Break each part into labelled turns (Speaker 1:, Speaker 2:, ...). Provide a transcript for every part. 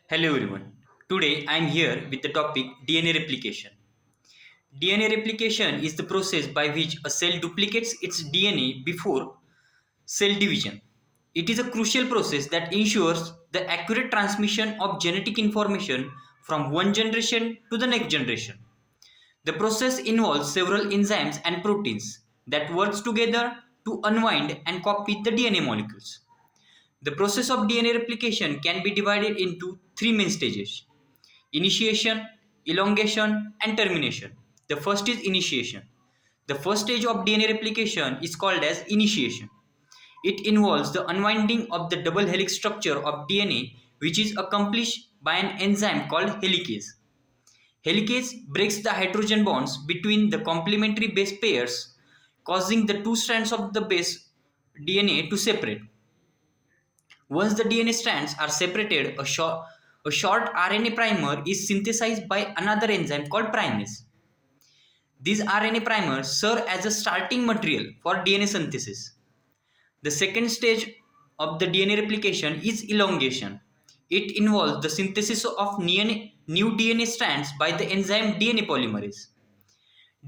Speaker 1: Hello everyone. Today I am here with the topic DNA replication. DNA replication is the process by which a cell duplicates its DNA before cell division. It is a crucial process that ensures the accurate transmission of genetic information from one generation to the next generation. The process involves several enzymes and proteins that works together to unwind and copy the DNA molecules. The process of DNA replication can be divided into three main stages: initiation, elongation, and termination. The first is initiation. The first stage of DNA replication is called as initiation. It involves the unwinding of the double helix structure of DNA, which is accomplished by an enzyme called helicase. Helicase breaks the hydrogen bonds between the complementary base pairs, causing the two strands of the base DNA to separate. Once the DNA strands are separated, a short RNA primer is synthesized by another enzyme called primase. These RNA primers serve as a starting material for DNA synthesis. The second stage of the DNA replication is elongation. It involves the synthesis of new DNA strands by the enzyme DNA polymerase.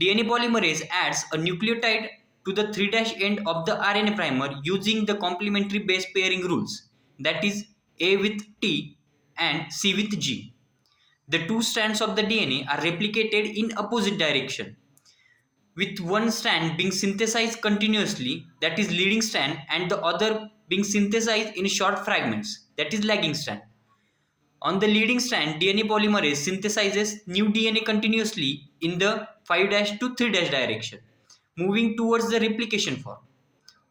Speaker 1: DNA polymerase adds a nucleotide to the 3' end of the RNA primer using the complementary base pairing rules, that is A with T and C with G. The two strands of the DNA are replicated in opposite direction, with one strand being synthesized continuously, that is leading strand, and the other being synthesized in short fragments, that is lagging strand. On the leading strand, DNA polymerase synthesizes new DNA continuously in the 5' to 3' direction, moving towards the replication form.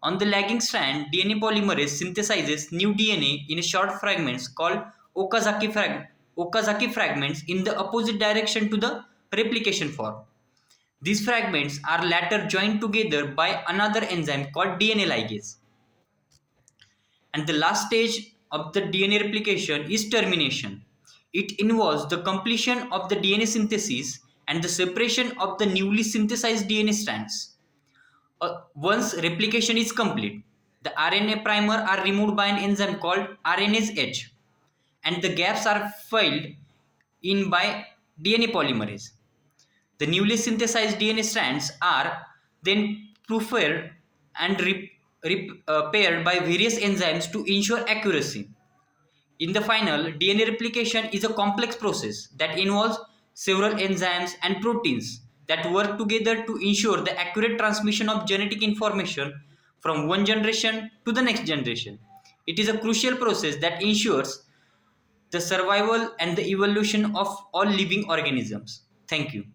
Speaker 1: On the lagging strand, DNA polymerase synthesizes new DNA in short fragments called Okazaki fragments in the opposite direction to the replication form. These fragments are later joined together by another enzyme called DNA ligase. And the last stage of the DNA replication is termination. It involves the completion of the DNA synthesis and the separation of the newly synthesized DNA strands. Once replication is complete, the RNA primer are removed by an enzyme called RNase H, and the gaps are filled in by DNA polymerase. The newly synthesized DNA strands are then proofed and paired by various enzymes to ensure accuracy. In the final, DNA replication is a complex process that involves several enzymes and proteins that work together to ensure the accurate transmission of genetic information from one generation to the next generation. It is a crucial process that ensures the survival and the evolution of all living organisms. Thank you.